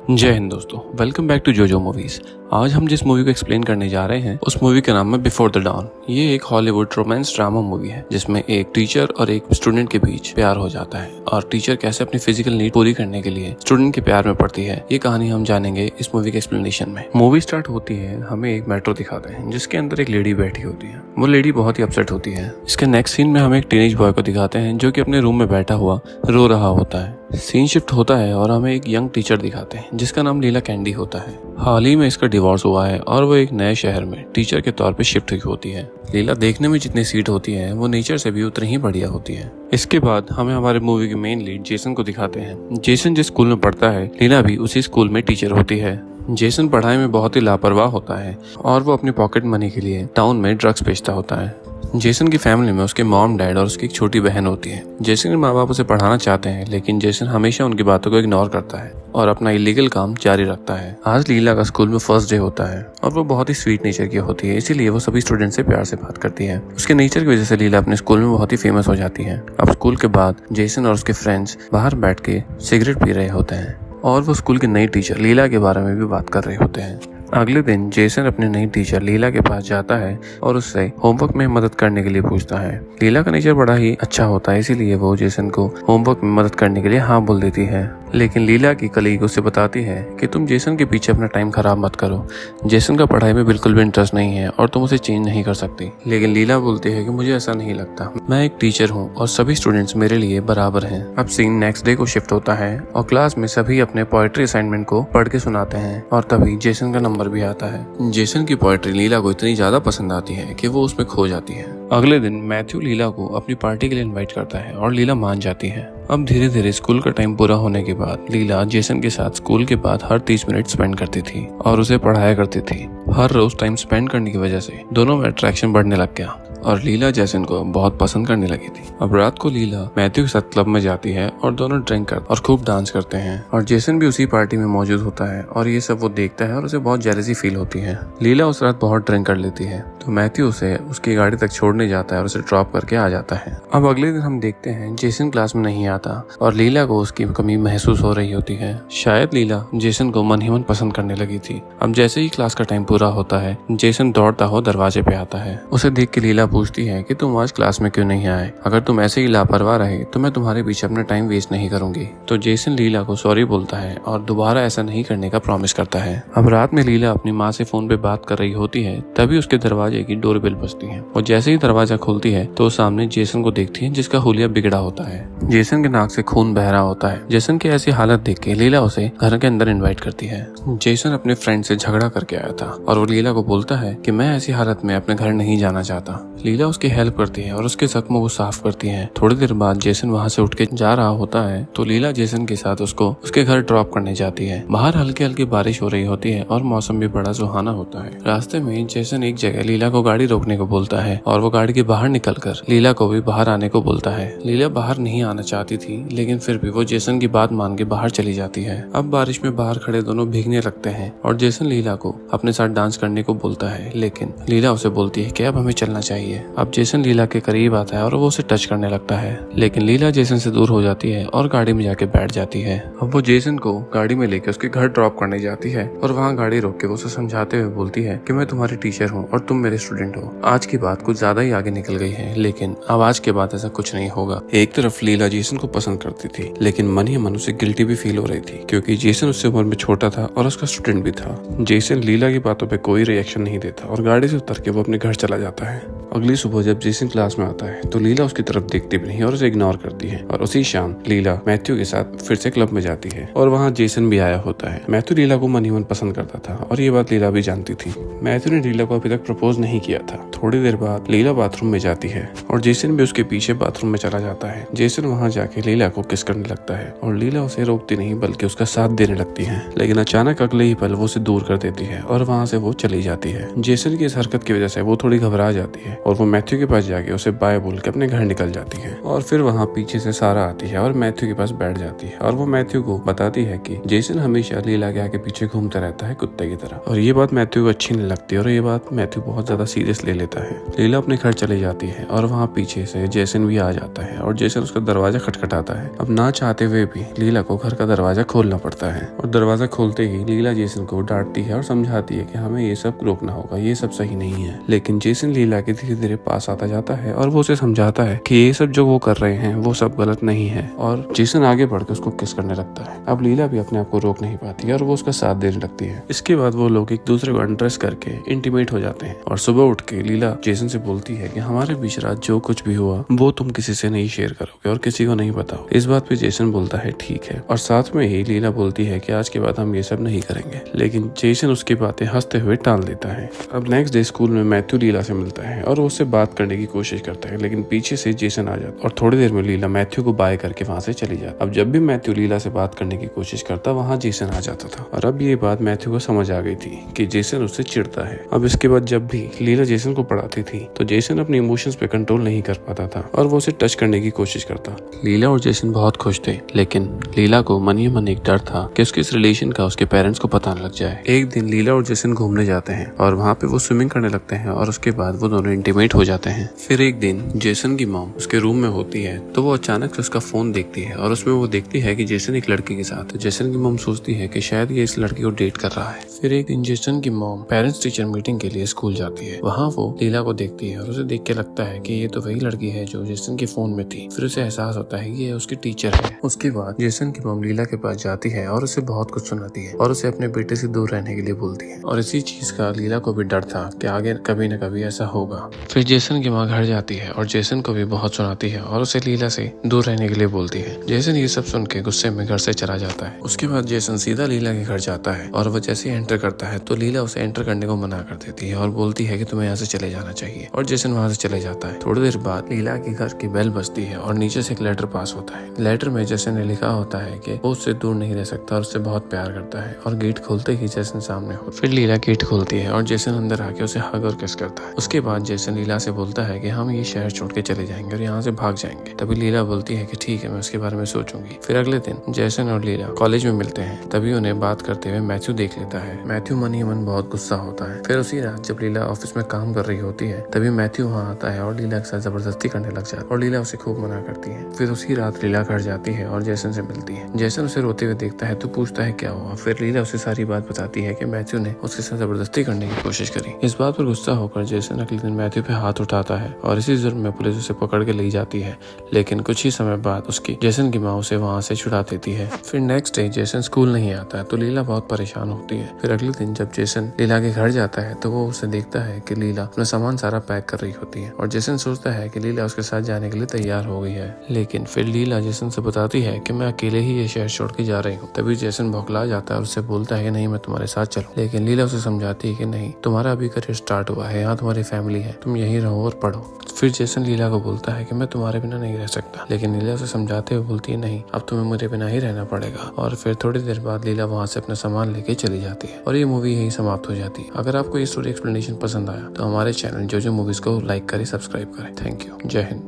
जय हिंद दोस्तों, welcome back to जोजो मूवीज। आज हम जिस मूवी को एक्सप्लेन करने जा रहे हैं उस मूवी का नाम है बिफोर द डॉन। ये एक हॉलीवुड रोमांस ड्रामा मूवी है जिसमें एक टीचर और एक स्टूडेंट के बीच प्यार हो जाता है और टीचर कैसे अपनी फिजिकल नीड पूरी करने के लिए स्टूडेंट के प्यार में पड़ती है। ये कहानी हम जानेंगे इस मूवी के एक्सप्लेनेशन में। मूवी स्टार्ट होती है, हमें एक मेट्रो दिखाते हैं जिसके अंदर एक लेडी बैठी होती है। वो लेडी बहुत ही अपसेट होती है। इसके नेक्स्ट सीन में हमें एक टीनेज बॉय को दिखाते हैं जो कि अपने रूम में बैठा हुआ रो रहा होता है। सीन शिफ्ट होता है और हमें एक यंग टीचर दिखाते हैं जिसका नाम लीला कैंडी होता है। हाल ही में इसका डिवोर्स हुआ है और वो एक नए शहर में टीचर के तौर पे शिफ्ट हुई होती है। लीला देखने में जितनी स्वीट होती है वो नेचर से भी उतनी ही बढ़िया होती है। इसके बाद हमें हमारे मूवी के मेन लीड जेसन को दिखाते हैं। जेसन जिस स्कूल में पढ़ता है, लीला भी उसी स्कूल में टीचर होती है। जेसन पढ़ाई में बहुत ही लापरवाह होता है और वो अपनी पॉकेट मनी के लिए टाउन में ड्रग्स बेचता होता है। जेसन की फैमिली में उसके मॉम, डैड और उसकी एक छोटी बहन होती है। जेसन के माँ बाप उसे पढ़ाना चाहते हैं लेकिन जेसन हमेशा उनकी बातों को इग्नोर करता है और अपना इलीगल काम जारी रखता है। आज लीला का स्कूल में फर्स्ट डे होता है और वो बहुत ही स्वीट नेचर की होती है, इसीलिए वो सभी स्टूडेंट से प्यार से बात करती है। उसके नेचर की वजह से लीला अपने स्कूल में बहुत ही फेमस हो जाती है। अब स्कूल के बाद जेसन और उसके फ्रेंड्स बाहर बैठ के सिगरेट पी रहे होते हैं और वो स्कूल की नई टीचर लीला के बारे में भी बात कर रहे होते हैं। अगले दिन जेसन अपने नई टीचर लीला के पास जाता है और उससे होमवर्क में मदद करने के लिए पूछता है। लीला का नेचर बड़ा ही अच्छा होता है, इसीलिए वो जेसन को होमवर्क में मदद करने के लिए हाँ बोल देती है। लेकिन लीला की कलीग उसे बताती है कि तुम जेसन के पीछे अपना टाइम खराब मत करो। जेसन का पढ़ाई में बिल्कुल भी इंटरेस्ट नहीं है और तुम उसे चेंज नहीं कर सकती। लेकिन लीला बोलती है कि मुझे ऐसा नहीं लगता, मैं एक टीचर हूँ और सभी स्टूडेंट्स मेरे लिए बराबर हैं। अब सीन नेक्स्ट डे को शिफ्ट होता है और क्लास में सभी अपने पोएट्री असाइनमेंट को पढ़ के सुनाते हैं और तभी जेसन का नंबर भी आता है। जेसन की पोएट्री लीला को इतनी ज्यादा पसंद आती है कि वो उसमें खो जाती है। अगले दिन मैथ्यू लीला को अपनी पार्टी के लिए इनवाइट करता है और लीला मान जाती है। अब धीरे धीरे स्कूल का टाइम पूरा होने के बाद लीला जेसन के साथ स्कूल के बाद हर 30 मिनट स्पेंड करती थी और उसे पढ़ाया करती थी। हर रोज टाइम स्पेंड करने की वजह से दोनों में अट्रैक्शन बढ़ने लग गया और लीला जेसन को बहुत पसंद करने लगी थी। अब रात को लीला मैथ्यू के साथ क्लब में जाती है और दोनों ड्रिंक करते और खूब डांस करते हैं और जेसन भी उसी पार्टी में मौजूद होता है और ये सब वो देखता है और उसे बहुत जेलसी फील होती है। लीला उस रात बहुत ड्रिंक कर लेती है तो मैथ्यू उसे उसकी गाड़ी तक छोड़ने जाता है और उसे ड्रॉप करके आ जाता है। अब अगले दिन हम देखते हैं जेसन क्लास में नहीं आता और लीला को उसकी कमी महसूस हो रही होती है। शायद लीला जेसन को मन ही मन पसंद करने लगी थी। अब जैसे ही क्लास का टाइम पूरा होता है, जेसन दौड़ता हो दरवाजे पे आता है। उसे देख के लीला पूछती है कि तुम आज क्लास में क्यों नहीं आए? अगर तुम ऐसे ही लापरवाह रहे तो मैं तुम्हारे पीछे अपना टाइम वेस्ट नहीं करूंगी। तो जेसन लीला को सॉरी बोलता है और दोबारा ऐसा नहीं करने का प्रॉमिस करता है। अब रात में लीला अपनी माँ से फोन पे बात कर रही होती है, तभी उसके दरवाजे की डोरबेल बजती है और जैसे ही दरवाजा खुलती है तो सामने जेसन को देखती है जिसका हुलिया बिगड़ा होता है। जेसन के नाक से खून बह रहा होता है। जेसन की ऐसी हालत देख के लीला उसे घर के अंदर इनवाइट करती है। जेसन अपने फ्रेंड से झगड़ा करके आया था और वो लीला को बोलता है कि मैं ऐसी हालत में अपने घर नहीं जाना चाहता। लीला उसकी हेल्प करती है और उसके जख्मों को साफ करती है। थोड़ी देर बाद जेसन वहाँ से उठ के जा रहा होता है तो लीला जेसन के साथ उसको उसके घर ड्रॉप करने जाती है। बाहर हल्की हल्की बारिश हो रही होती है और मौसम भी बड़ा सुहाना होता है। रास्ते में जेसन एक जगह लीला को गाड़ी रोकने को बोलता है और वो गाड़ी के बाहर निकलकर लीला को भी बाहर आने को बोलता है। लीला बाहर नहीं आना चाहती थी लेकिन फिर भी वो जेसन की बात मान के बाहर चली जाती है। अब बारिश में बाहर खड़े दोनों भीगने लगते हैं और जेसन लीला को अपने साथ डांस करने को बोलता है लेकिन लीला उसे बोलती है कि अब हमें चलना चाहिए। अब जेसन लीला के करीब आता है और वो उसे टच करने लगता है लेकिन लीला जेसन से दूर हो जाती है और गाड़ी में जाके बैठ जाती है। अब वो जेसन को गाड़ी में लेकर उसके घर ड्रॉप करने जाती है और वहाँ गाड़ी रोक के वो उसे समझाते हुए बोलती है कि मैं तुम्हारी टीचर हूँ और तुम मेरे स्टूडेंट हो। आज की बात कुछ ज्यादा ही आगे निकल गई है लेकिन अब आज के बाद ऐसा कुछ नहीं होगा। एक तरफ लीला जेसन को पसंद करती थी लेकिन मन ही मन उसे गिल्टी भी फील हो रही थी क्योंकि जेसन उससे उम्र में छोटा था और उसका स्टूडेंट भी था। जेसन लीला की बातों पे कोई रिएक्शन नहीं देता और गाड़ी से उतर के वो अपने घर चला जाता है। अगली सुबह जब जेसन क्लास में आता है तो लीला उसकी तरफ देखती भी नहीं और उसे इग्नोर करती है और उसी शाम लीला मैथ्यू के साथ फिर से क्लब में जाती है और वहाँ जेसन भी आया होता है। मैथ्यू लीला को मन ही मन पसंद करता था और ये बात लीला भी जानती थी। मैथ्यू ने लीला को अभी तक प्रपोज नहीं किया था। थोड़ी देर बाद लीला बाथरूम में जाती है और जेसन भी उसके पीछे बाथरूम में चला जाता है। जेसन वहाँ जाके लीला को किस करने लगता है और लीला उसे रोकती नहीं बल्कि उसका साथ देने लगती है लेकिन अचानक अगले ही पल वो उसे दूर कर देती है और वहाँ से वो चली जाती है। जेसन की इस हरकत की वजह से वो थोड़ी घबरा जाती है और वो मैथ्यू के पास जाके उसे बाय बोल के अपने घर निकल जाती है और फिर वहाँ पीछे से सारा आती है और मैथ्यू के पास बैठ जाती है और वो मैथ्यू को बताती है कि जेसन हमेशा लीला के आगे पीछे घूमता रहता है कुत्ते की तरह और ये बात मैथ्यू को अच्छी नहीं लगती और ये बात मैथ्यू बहुत ज्यादा सीरियस ले लेता है। लीला अपने घर चले जाती है और वहाँ पीछे से जेसन भी आ जाता है और जेसन उसका दरवाजा खटखटाता है। अब ना चाहते हुए भी लीला को घर का दरवाजा खोलना पड़ता है और दरवाजा खोलते ही लीला जेसन को डांटती है और समझाती है कि हमें ये सब रोकना होगा, ये सब सही नहीं है। लेकिन जेसन लीला के धीरे धीरे पास आता जाता है और वो उसे समझाता है कि ये सब जो वो कर रहे हैं वो सब गलत नहीं है, और जेसन आगे बढ़कर उसको किस करने लगता है। अब लीला भी अपने आप को रोक नहीं पाती है और वो उसका साथ देने लगती है। इसके बाद वो लोग एक दूसरे को अनड्रेस करके इंटीमेट हो जाते हैं और सुबह उठ के लीला जेसन से बोलती है कि हमारे बीच रात जो कुछ भी हुआ वो तुम किसी से नहीं शेयर करोगे और किसी को नहीं बताओ। इस बात पे जेसन बोलता है ठीक है, और साथ में ही लीला बोलती है कि आज के बाद हम ये सब नहीं करेंगे। लेकिन जेसन उसकी बातें हंसते हुए टाल देता है। अब नेक्स्ट डे स्कूल में मैथ्यू लीला से मिलता है और वो उससे बात करने की कोशिश करता है, लेकिन पीछे से जेसन आ जाता है और थोड़ी देर में लीला मैथ्यू को बाय करके वहां से चली जाती। अब जब भी मैथ्यू लीला से बात करने की कोशिश करता वहाँ जेसन आ जाता था, और अब ये बात मैथ्यू को समझ आ गई थी कि जेसन उससे चिढ़ता है। अब इसके बाद जब भी लीला जेसन को पढ़ाती थी तो जेसन अपने इमोशंस पे कंट्रोल नहीं कर पाता था और वो उसे टच करने की कोशिश करता। लीला और जेसन बहुत खुश थे, लेकिन लीला को मन ही मन एक डर था कि उसके इस रिलेशन का उसके पेरेंट्स को पता न लग जाए। एक दिन लीला और जेसन घूमने जाते हैं और वहाँ पे वो स्विमिंग करने लगते हैं और उसके बाद वो दोनों इंटीमेट हो जाते हैं। फिर एक दिन जेसन की मॉम उसके रूम में होती है तो वो अचानक से उसका फोन देखती है और उसमें वो देखती है कि जेसन एक लड़की के साथ है। जेसन की मॉम सोचती है कि शायद ये इस लड़की को डेट कर रहा है। फिर एक दिन जेसन की मॉम पेरेंट्स टीचर मीटिंग के लिए स्कूल जाती है। वहाँ वो लीला को देखती है और उसे देख के लगता है कि ये तो वही लड़की है जो जेसन के फोन में थी। फिर उसे एहसास होता है ये उसकी टीचर है। उसके बाद जेसन की मॉम लीला के पास जाती है और उसे बहुत कुछ सुनाती है और उसे अपने बेटे से दूर रहने के लिए बोलती है, और इसी चीज का लीला को भी डर था कि आगे कभी न कभी ऐसा होगा। फिर जेसन की माँ घर जाती है और जेसन को भी बहुत सुनाती है और उसे लीला से दूर रहने के लिए बोलती है। जेसन ये सब सुन के गुस्से में घर से चला जाता है। उसके बाद जेसन सीधा लीला के घर जाता है और वो जैसे ही एंटर करता है तो लीला उसे एंटर करने को मना कर देती है और बोलती है कि तुम्हें यहाँ से चले जाना चाहिए, और जेसन वहाँ से चले जाता है। थोड़ी देर बाद लीला के घर की बेल बजती है और नीचे से एक लेटर पास होता है। लेटर में जेसन ने लिखा होता है कि वो उससे दूर नहीं रह सकता और उससे बहुत प्यार करता है, और गेट खोलते ही जेसन सामने हो। फिर लीला गेट खोलती है और जेसन अंदर आके उसे हग और किस करता है। उसके बाद जेसन लीला से बोलता है कि हम ये शहर छोड़ के चले जाएंगे और यहाँ से भाग जाएंगे। तभी लीला बोलती है कि ठीक है, मैं उसके बारे में सोचूंगी। फिर अगले दिन जेसन और लीला कॉलेज में मिलते हैं। तभी उन्हें बात करते हुए मैथ्यू देख लेता है। मैथ्यू मन ही मन बहुत गुस्सा होता है। फिर उसी रात जब लीला ऑफिस में काम कर रही होती है तभी मैथ्यू वहाँ आता है और लीला के साथ जबरदस्ती करने लग जाता है और लीला उसे खूब मना करती है। फिर उसी रात लीला घर जाती है और जेसन से मिलती है। जेसन उसे रोते हुए देखता है तो पूछता है क्या हुआ। फिर लीला उसे सारी बात बताती है कि मैथ्यू ने उसके साथ जबरदस्ती करने की कोशिश करी। इस बात पर गुस्सा होकर जेसन अगले दिन मैथ्यू पे हाथ उठाता है और इसी जुर्म में पुलिस उसे पकड़ के ले जाती है, लेकिन कुछ ही समय बाद उसकी जेसन की माँ उसे वहाँ से छुड़ा देती है। फिर नेक्स्ट डे जेसन स्कूल नहीं आता है तो लीला बहुत परेशान होती है। फिर अगले दिन जब जेसन लीला के घर जाता है तो वो उसे देखता है कि लीला अपना सामान सारा पैक कर रही होती है और जेसन सोचता है कि लीला उसके साथ जाने के लिए तैयार हो गई है। लेकिन फिर लीला जेसन से बताती है कि मैं अकेले ही ये शहर छोड़ के जा रही हूँ। तभी जेसन बौखला जाता है और उससे बोलता है कि नहीं, मैं तुम्हारे साथ चलूं। लेकिन लीला उसे समझाती है कि नहीं, तुम्हारा अभी करियर स्टार्ट हुआ है, यहाँ तुम्हारी फैमिली है, तुम यहीं रहो और पढ़ो। फिर जेसन लीला को बोलता है कि मैं तुम्हारे बिना नहीं रह सकता, लेकिन लीला उसे समझाते हुए बोलती है नहीं, अब तुम्हें मेरे बिना ही रहना पड़ेगा। और फिर थोड़ी देर बाद लीला वहाँ से अपना सामान लेके चली जाती है और ये मूवी यही समाप्त हो जाती है। अगर आपको ये स्टोरी एक्सप्लेनेशन पसंद आया तो हमारे चैनल जो मूवीज को लाइक करें, सब्सक्राइब करें। Thank you. जय हिंद।